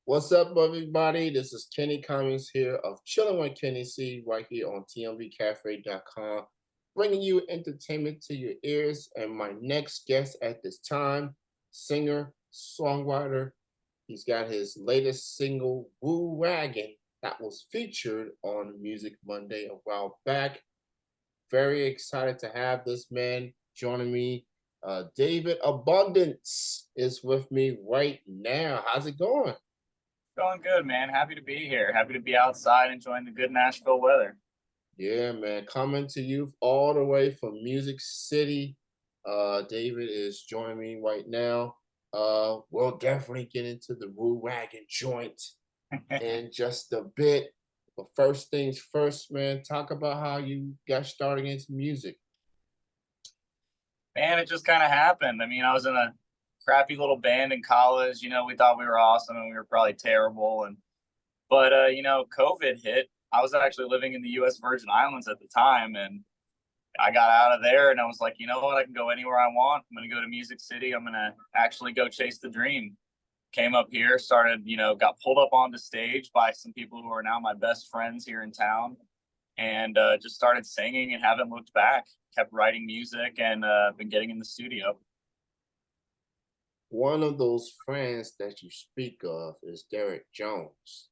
What's up, everybody? This is Kenny Cummings here of Chilling with Kenny C right here on tmbcafe.com, bringing you entertainment to your ears. And my next guest at this time, singer, songwriter, he's got his latest single, Woo Wagon, that was featured on Music Monday a while back. Very excited to have this man joining me. David Abundance is with me right now. How's it going? Going good, man. Happy to be here. Happy to be outside enjoying the good Nashville weather. Yeah, man. Coming to you all the way from Music City. David is joining me right now. We'll definitely get into the Woo Wagon joint in just a bit. But first things first, man, talk about how you got started into music. Man, it just kind of happened. I mean, I was in a crappy little band in college. We thought we were awesome and we were probably terrible. But COVID hit. I was actually living in the U.S. Virgin Islands at the time, and I got out of there and I was like, you know what? I can go anywhere I want. I'm going to go to Music City. I'm going to actually go chase the dream. Came up here, started, got pulled up on the stage by some people who are now my best friends here in town, and just started singing and haven't looked back. Kept writing music and been getting in the studio. One of those friends that you speak of is Derek Jones.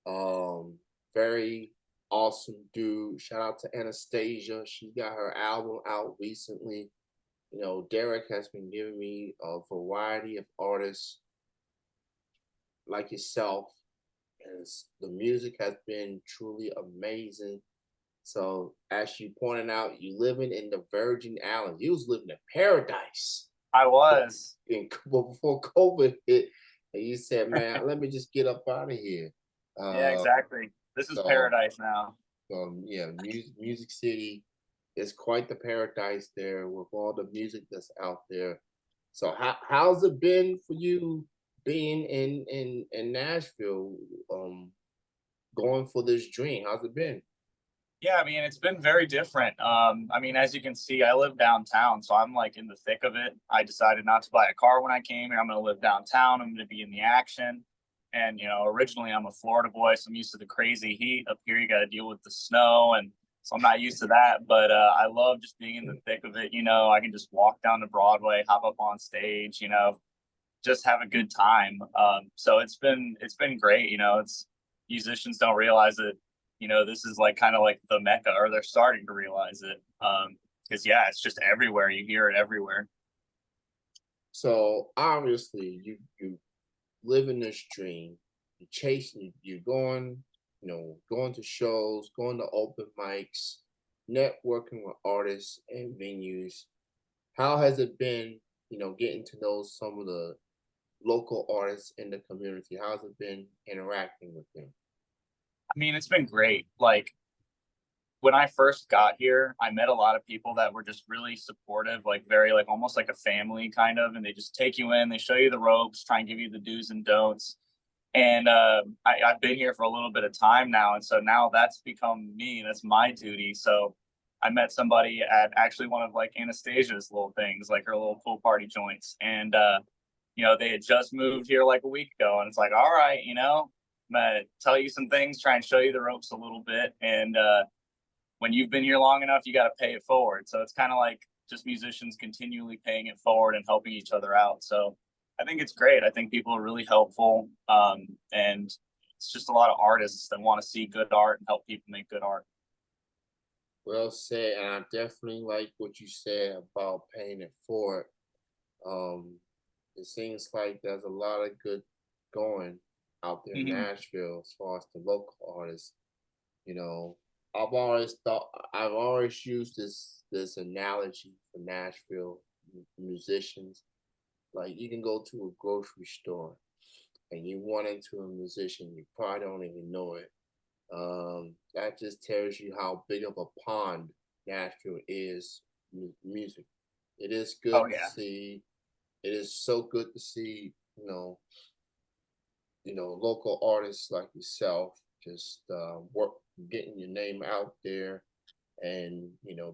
Um, Very awesome dude. Shout out to Anastasia. She got her album out recently. Derek has been giving me a variety of artists like yourself, and the music has been truly amazing. So, as you pointed out, you living in the Virgin Islands. You was living in paradise I was. before COVID hit, and you said, "Man, let me just get up out of here." Yeah, Uh, exactly. This is so paradise now. yeah, Music City is quite the paradise there with all the music that's out there. So how's it been for you being in Nashville, going for this dream? How's it been? Yeah, I mean, it's been very different. I mean, as you can see, I live downtown, so I'm like in the thick of it. I decided not to buy a car when I came here. I'm going to live downtown. I'm going to be in the action. And, originally I'm a Florida boy, so I'm used to the crazy heat. Up here, you got to deal with the snow. And so I'm not used to that. But I love just being in the thick of it. I can just walk down to Broadway, hop up on stage, just have a good time. So it's been great. It's musicians don't realize it. This is like kind of like the mecca, or they're starting to realize it. Because yeah, it's just everywhere. You hear it everywhere. So obviously you live in this dream, you're chasing, you're going, going to shows, going to open mics, networking with artists and venues. How has it been, getting to know some of the local artists in the community? How's it been interacting with them? I mean, it's been great. Like when I first got here, I met a lot of people that were just really supportive, like very like almost like a family kind of, and they just take you in, they show you the ropes, try and give you the do's and don'ts. And I've been here for a little bit of time now, and so now that's become me. That's my duty. So I met somebody at actually one of like Anastasia's little things, like her little pool party joints, and they had just moved here like a week ago, and it's like, all right, I'm gonna tell you some things, try and show you the ropes a little bit, and when you've been here long enough, you got to pay it forward. So it's kind of like just musicians continually paying it forward and helping each other out. So I think it's great. I think people are really helpful. And it's just a lot of artists that want to see good art and help people make good art. Well said, and I definitely like what you said about paying it forward. Um, it seems like there's a lot of good going out there in Hmm. Nashville as far as the local artists. You know, I've always used this analogy for Nashville musicians. Like you can go to a grocery store and you run into a musician, you probably don't even know it. That just tells you how big of a pond Nashville is music. It is Oh, good to yeah. see. It is so good to see, local artists like yourself just work, getting your name out there, and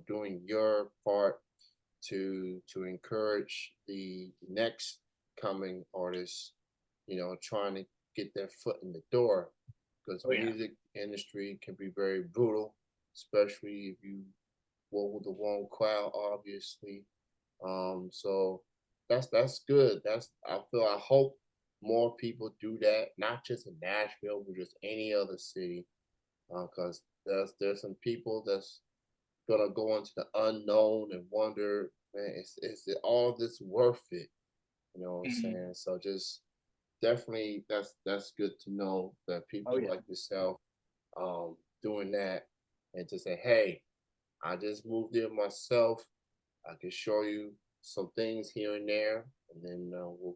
doing your part to encourage the next coming artists. Trying to get their foot in the door, because Oh yeah. music industry can be very brutal, especially if you work with the wrong crowd, obviously. So that's good. I hope more people do that, not just in Nashville, but just any other city, because there's some people that's gonna go into the unknown and wonder, man, is it all this worth it? You know what I'm Mhm. saying? So just definitely that's good to know that Oh people yeah. like yourself doing that, and to say, hey, I just moved there myself. I can show you some things here and there, and then we'll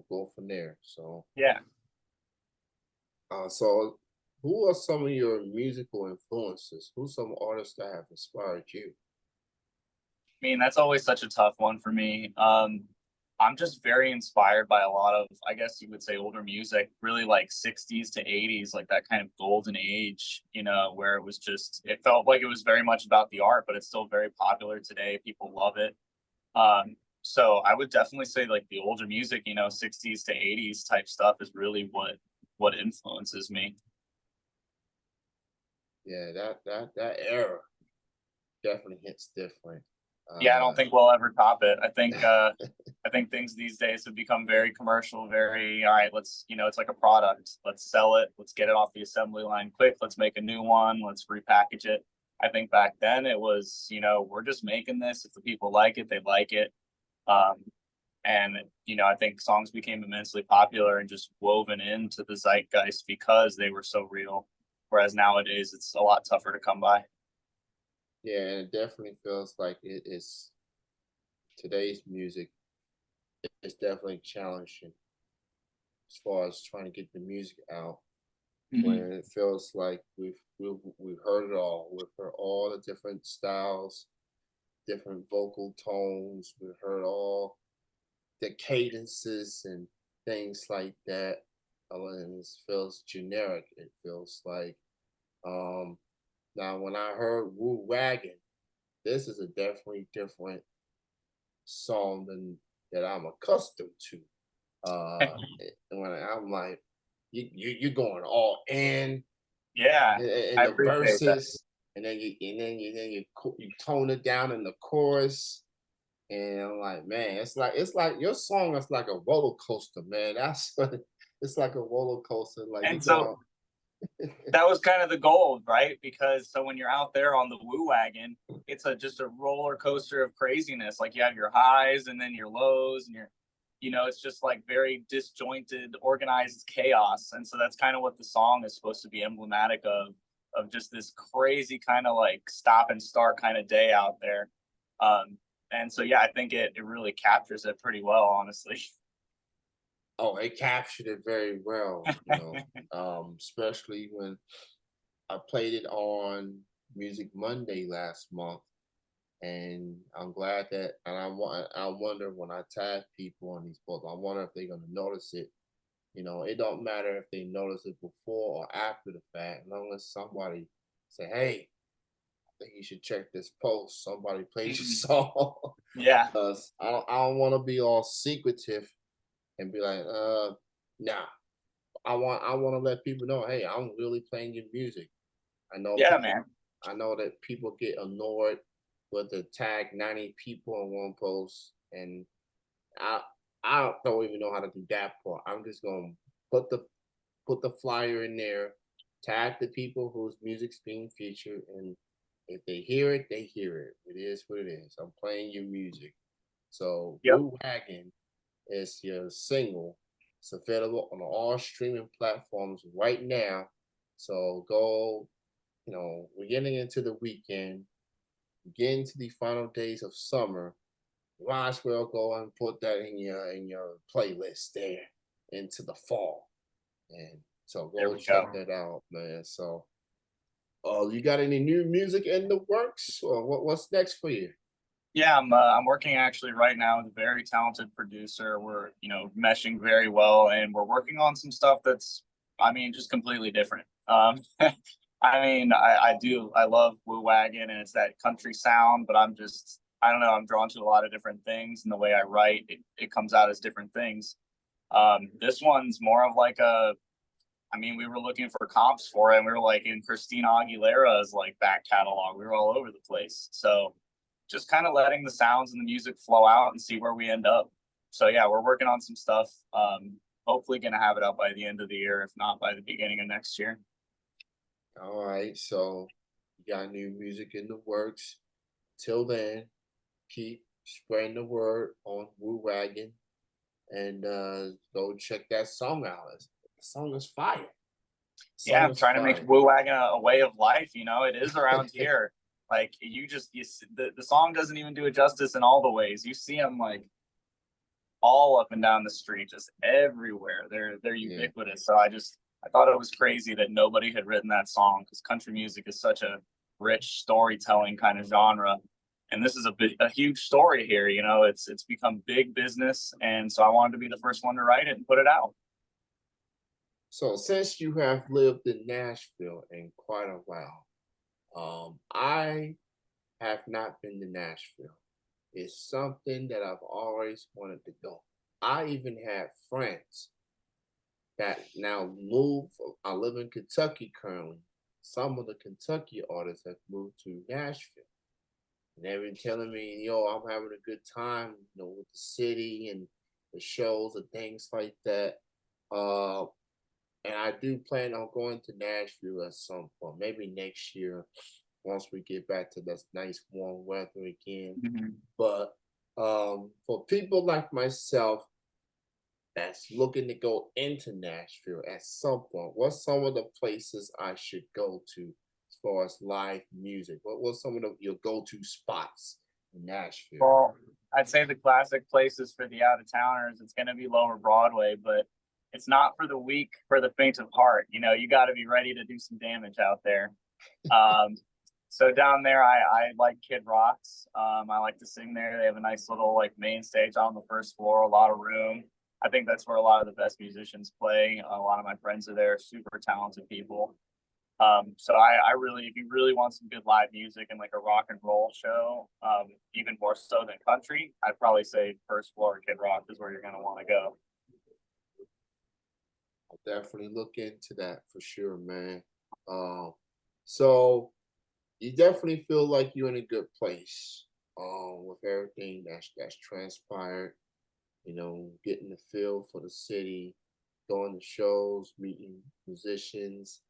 go from there. So Yeah. so who are some of your musical influences? Who's some artists that have inspired you? I mean, that's always such a tough one for me. I'm just very inspired by a lot of, I guess you would say, older music, really like 60s to 80s, like that kind of golden age, where it was just, it felt like it was very much about the art, but it's still very popular today. People love it. So I would definitely say like the older music, 60s to 80s type stuff is really what influences me. Yeah, that era definitely hits different. Yeah, I don't Uh, think we'll ever top it. I think things these days have become very commercial, very all right, let's, it's like a product. Let's sell it, let's get it off the assembly line quick, let's make a new one, let's repackage it. I think back then it was, we're just making this. If the people like it, they like it. Um, and I think songs became immensely popular and just woven into the zeitgeist because they were so real. Whereas nowadays it's a lot tougher to come by. yeah, and it definitely feels like it is today's music is definitely challenging as far as trying to get the music out, Mhm. when it feels like we've heard it all. We've heard all the different styles, different vocal tones. We've heard all the cadences and things like that. And it feels generic. It feels like um now when I heard Woo Wagon, this is a definitely different song than that I'm accustomed to. And when I'm like, you're going all Yeah, in I the appreciate that. verses, and then you tone it down in the chorus, and I'm like, man, it's like your song is like a roller coaster, man. That's it's like a roller coaster. Like And you're so going, that was kind of the goal, right? Because so when you're out there on the woo wagon, it's just a roller coaster of craziness. Like you have your highs and then your lows, and it's just like very disjointed, organized chaos. And so that's kind of what the song is supposed to be emblematic of just this crazy kind of like stop and start kind of day out there. Um, and so yeah, I think it really captures it pretty well, honestly. oh, it captured it very well, especially when I played it on Music Monday last month, and I'm glad that, and I wonder when I tag people on these posts, I wonder if they're gonna notice it. It don't matter if they notice it before or after the fact, as long as somebody say, "Hey, I think you should check this post. Somebody played your Mhm. song." Yeah. Because I don't want to be all secretive and be like, nah. I want to let people know, hey, I'm really playing your music. I know Yeah, people. man. I know that people get annoyed with the tag 90 people on one post, and I I don't even know how to do that part. I'm just gonna put the put the flyer in there, tag the people whose music's being featured, and if they hear it, they hear it. It is what it is. I'm playing your music. So Yep. Woo Wagon is your single. It's available on all streaming platforms right now. So go, we're getting into the weekend, getting to the final days of summer. Might as well go and put that in your playlist there into the fall. And so There go we check go. that out, man. So you got any new music in the works, or what's next for you? Yeah, I'm working actually right now with a very talented producer. We're meshing very well, and we're working on some stuff that's, I mean, just completely different. I mean, I love Woo Wagon, and it's that country sound, but I don't know, I'm drawn to a lot of different things, and the way I write, it comes out as different things. This one's more of like a, I mean, we were looking for comps for it, and we were like in Christina Aguilera's like back catalog. We were all over the place. So just kind of letting the sounds and the music flow out and see where we end up. So yeah, we're working on some stuff. Hopefully gonna have it out by the end of the year, if not by the beginning of next year. All right, so you got new music in the works. Till then, keep spreading the word on Woo Wagon and go check that song out. The song is fire. Yeah, Song I'm is trying to make fire. Woo Wagon a way of life. You know, it is around here. Like the song doesn't even do it justice in all the ways. You see them like all up and down the street, just everywhere. They're Yeah. ubiquitous. So I thought it was crazy that nobody had written that song, because country music is such a rich storytelling kind of genre. And this is a huge story here. You know, it's become big business, and so I wanted to be the first one to write it and put it out. So since you have lived in Nashville in quite a while, I have not been to Nashville. It's something that I've always wanted to go. I even have friends that now move. I live in Kentucky currently. Some of the Kentucky artists have moved to Nashville. And they've been telling me, yo, I'm having a good time, with the city and the shows and things like that. Uh, and I do plan on going to Nashville at some point, maybe next year, once we get back to this nice warm weather again. Mhm. But for people like myself that's looking to go into Nashville at some point, what's some of the places I should go to as far as live music? What's some of your go-to spots in Nashville? Well, I'd say the classic places for the out of towners, it's going to be Lower Broadway, but it's not for the weak, for the faint of heart. You know, you got to be ready to do some damage out there. Um, so down there, I like Kid Rock's. I like to sing there. They have a nice little like main stage on the first floor, a lot of room. I think that's where a lot of the best musicians play. A lot of my friends are there, super talented people. So I really, if you really want some good live music and like a rock and roll show, even more so than country, I'd probably say first floor Kid Rock is where you're gonna want to go. I'll definitely look into that for sure, man. So you definitely feel like you're in a good place with everything that's transpired, getting the feel for the city, going to shows, meeting musicians.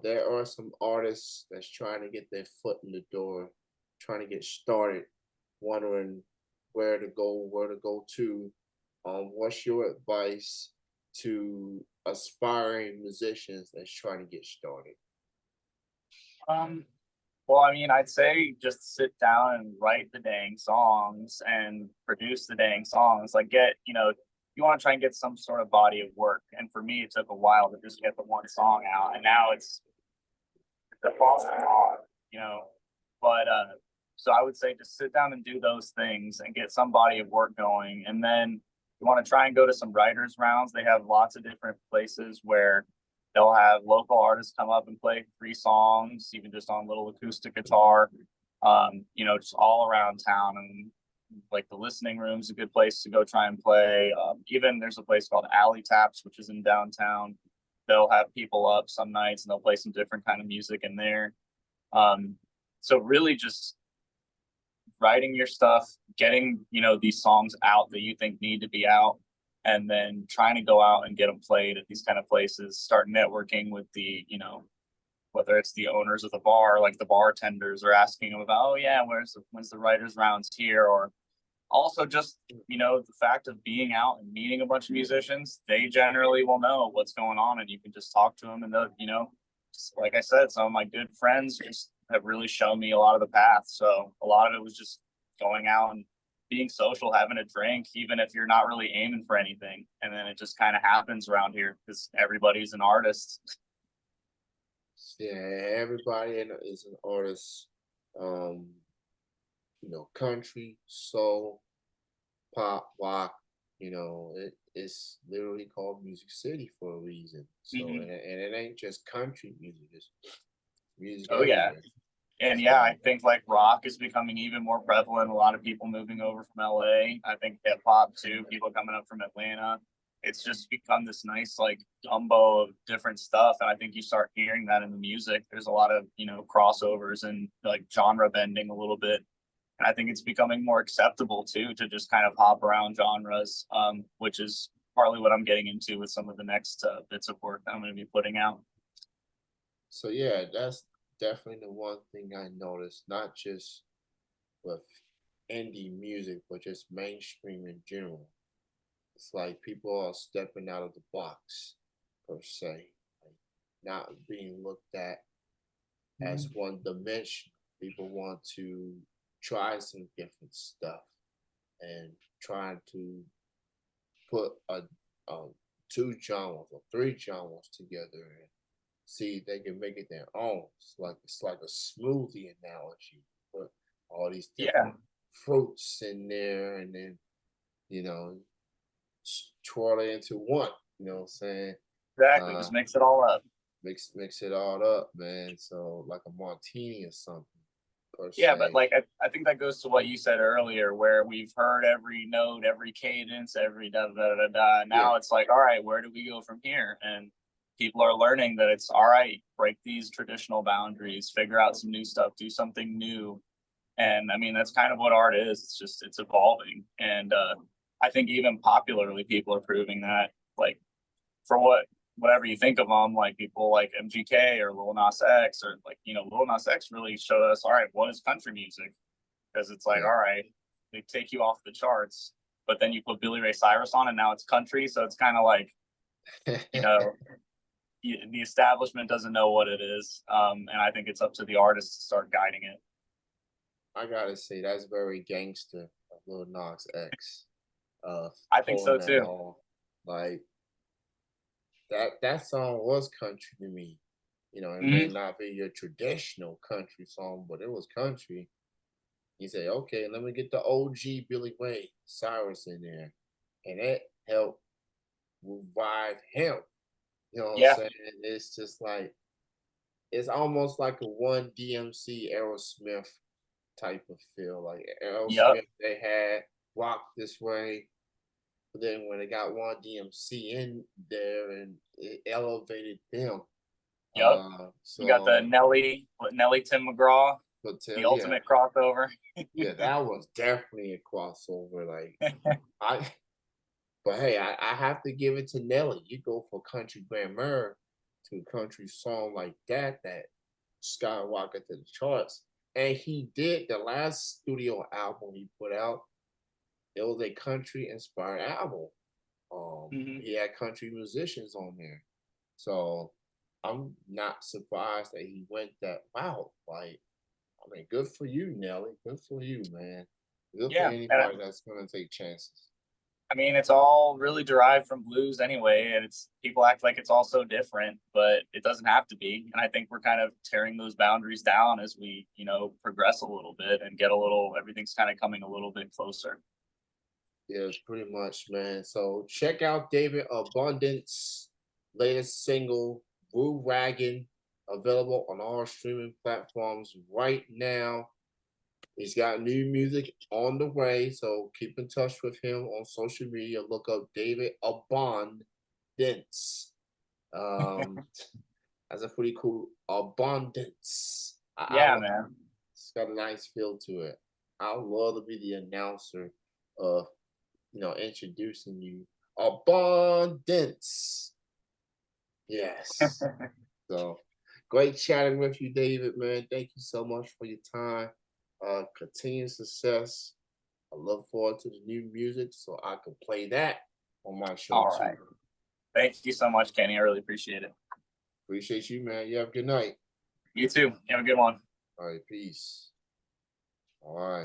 There are some artists that's trying to get their foot in the door, trying to get started, wondering where to go to. What's your advice to aspiring musicians that's trying to get started? Um, well, I mean, I'd say just sit down and write the dang songs and produce the dang songs. Like, you want to try and get some sort of body of work. And for me, it took a while to just get the one song out, and now it's the false on, you know. But so I would say just sit down and do those things and get some body of work going, and then you want to try and go to some writers rounds. They have lots of different places where they'll have local artists come up and play 3 songs, even just on little acoustic guitar. Just all around town, and like the listening room is a good place to go try and play. Even there's a place called Alley Taps, which is in downtown. They'll have people up some nights and they'll play some different kind of music in there. Um, so really just writing your stuff, getting, these songs out that you think need to be out, and then trying to go out and get them played at these kind of places, start networking with whether it's the owners of the bar, like the bartenders are asking them about, oh yeah, when's the writers rounds here? Or also just, the fact of being out and meeting a bunch of musicians, they generally will know what's going on, and you can just talk to them, and they'll, like I said, some of my good friends just have really shown me a lot of the path. So a lot of it was just going out and being social, having a drink, even if you're not really aiming for anything. And then it just kind of happens around here because everybody's an artist. Yeah, everybody is an artist. Um, country, soul, pop, rock. It's literally called Music City for a reason. So, Mhm. and it ain't just country music; it's music Oh yeah. everywhere. And yeah, I So, think like rock is becoming even more prevalent. A lot of people moving over from LA. I think hip hop too, people coming up from Atlanta. it's just become this nice like gumbo of different stuff. And I think you start hearing that in the music. There's a lot of, crossovers and like genre bending a little bit. And I think it's becoming more acceptable too to just kind of hop around genres, which is partly what I'm getting into with some of the next bits of work that I'm going to be putting out. So yeah, that's definitely the one thing I noticed, not just with indie music, but just mainstream in general. It's like people are stepping out of the box per se, like not being looked at as Mhm. one dimension. People want to try some different stuff and trying to put a two genres or three genres together and see if they can make it their own. It's like a smoothie analogy. Put all these Yeah, different fruits in there and then, you know, twirl it into one. You know what I'm saying? exactly. Uh Just mix it all up. mix it all up, man. So like a martini or something per Yeah, but se. like I think that goes to what you said earlier, where we've heard every note, every cadence, every da da da da. Yeah. Now it's like, all right, where do we go from here? And people are learning that it's all right, break these traditional boundaries, figure out some new stuff, do something new. And I mean, that's kind of what art is. It's evolving. And I think even popularly, people are proving that. Like for whatever you think of them, like people like MGK or Lil Nas X, or like Lil Nas X really showed us, all right, what is country music? Because it's like, Yeah. all right, they take you off the charts, but then you put Billy Ray Cyrus on, and now it's country. So it's kind of like, you know, the establishment doesn't know what it is, and I think it's up to the artist to start guiding it. I gotta say that's very gangster of Lil Nas X. I think Pulling so that too. off. Like that song was country to me. You know, it may Hmm. not be your traditional country song, but it was country. You say, okay, let me get the OG Billy Ray Cyrus in there. And it helped revive him. You know what I'm Yeah. saying? It's just like it's almost like a one DMC Aerosmith type of feel. Like Yep. Aerosmith, they had Rock This Way, but then when they got one DMC in there and it elevated them. Yep. You got the So Nelly Tim McGraw, but the yeah, ultimate crossover. yeah, that was definitely a crossover. Like I but hey, I have to give it to Nelly. You go for country grammar to a country song like that skyrocketed to the charts. And he did the last studio album he put out. It was a country inspired album. Hmm. He had country musicians on there. So I'm not surprised that he went that route. Like, I mean, good for you, Nelly. Good for you, man. Good for Yeah, and anybody that's gonna take chances. I mean, it's all really derived from blues anyway, and it's people act like it's all so different, but it doesn't have to be. And I think we're kind of tearing those boundaries down as we, progress a little bit and get a little. Everything's kind of coming a little bit closer. Yeah, pretty much, man. So check out David Abundance' latest single, Woo Wagon, available on all streaming platforms right now. He's got new music on the way, so keep in touch with him on social media. Look up David Abundance. Um, that's a pretty cool abundance. Yeah, man. It's got a nice feel to it. I would love to be the announcer of introducing you. Abundance. Yes. So great chatting with you, David, man. Thank you so much for your time. Continued success. I look forward to the new music so I can play that on my show All too. right. Thank you so much, Kenny. I really appreciate it. Appreciate you, man. You have a good night. You too. You have a good one. All right, peace. All right.